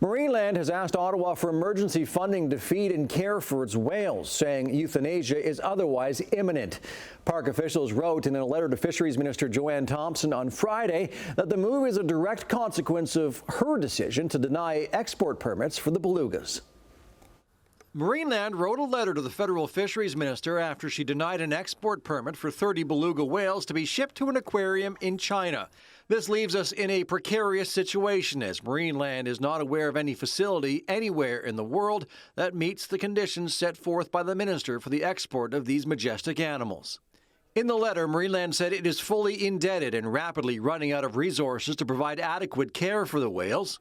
Marineland has asked Ottawa for emergency funding to feed and care for its whales, saying euthanasia is otherwise imminent. Park officials wrote in a letter to Fisheries Minister Joanne Thompson on Friday that the move is a direct consequence of her decision to deny export permits for the belugas. Marineland wrote a letter to the federal fisheries minister after she denied an export permit for 30 beluga whales to be shipped to an aquarium in China. This leaves us in a precarious situation as Marineland is not aware of any facility anywhere in the world that meets the conditions set forth by the minister for the export of these majestic animals. In the letter, Marineland said it is fully indebted and rapidly running out of resources to provide adequate care for the whales.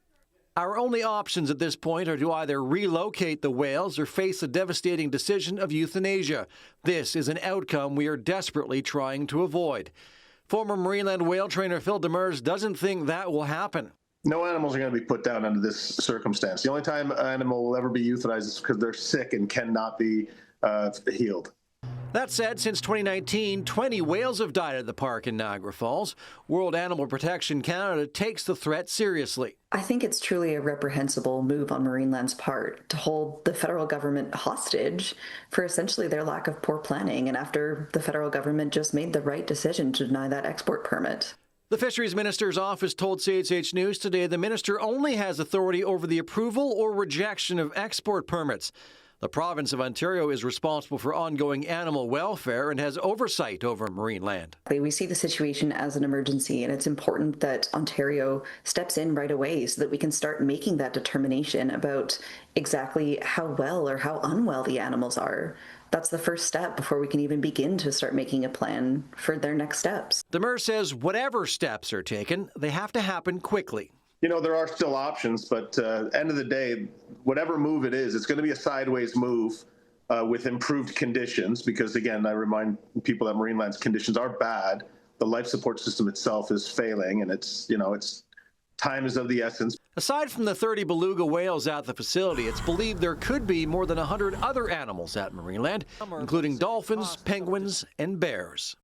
Our only options at this point are to either relocate the whales or face the devastating decision of euthanasia. This is an outcome we are desperately trying to avoid. Former Marineland whale trainer Phil Demers doesn't think that will happen. No animals are going to be put down under this circumstance. The only time an animal will ever be euthanized is because they're sick and cannot be healed. That said, since 2019, 20 whales have died at the park in Niagara Falls. World Animal Protection Canada takes the threat seriously. I think it's truly a reprehensible move on Marineland's part to hold the federal government hostage for essentially their lack of poor planning, and after the federal government just made the right decision to deny that export permit. The Fisheries Minister's office told CHH News today the minister only has authority over the approval or rejection of export permits. The province of Ontario is responsible for ongoing animal welfare and has oversight over Marineland. We see the situation as an emergency, and it's important that Ontario steps in right away so that we can start making that determination about exactly how well or how unwell the animals are. That's the first step before we can even begin to start making a plan for their next steps. Demers says whatever steps are taken, they have to happen quickly. You know, there are still options, but end of the day, whatever move it is, it's going to be a sideways move with improved conditions because, again, I remind people that Marineland's conditions are bad. The life support system itself is failing, and it's time is of the essence. Aside from the 30 beluga whales at the facility, it's believed there could be more than 100 other animals at Marineland, including dolphins, penguins, and bears.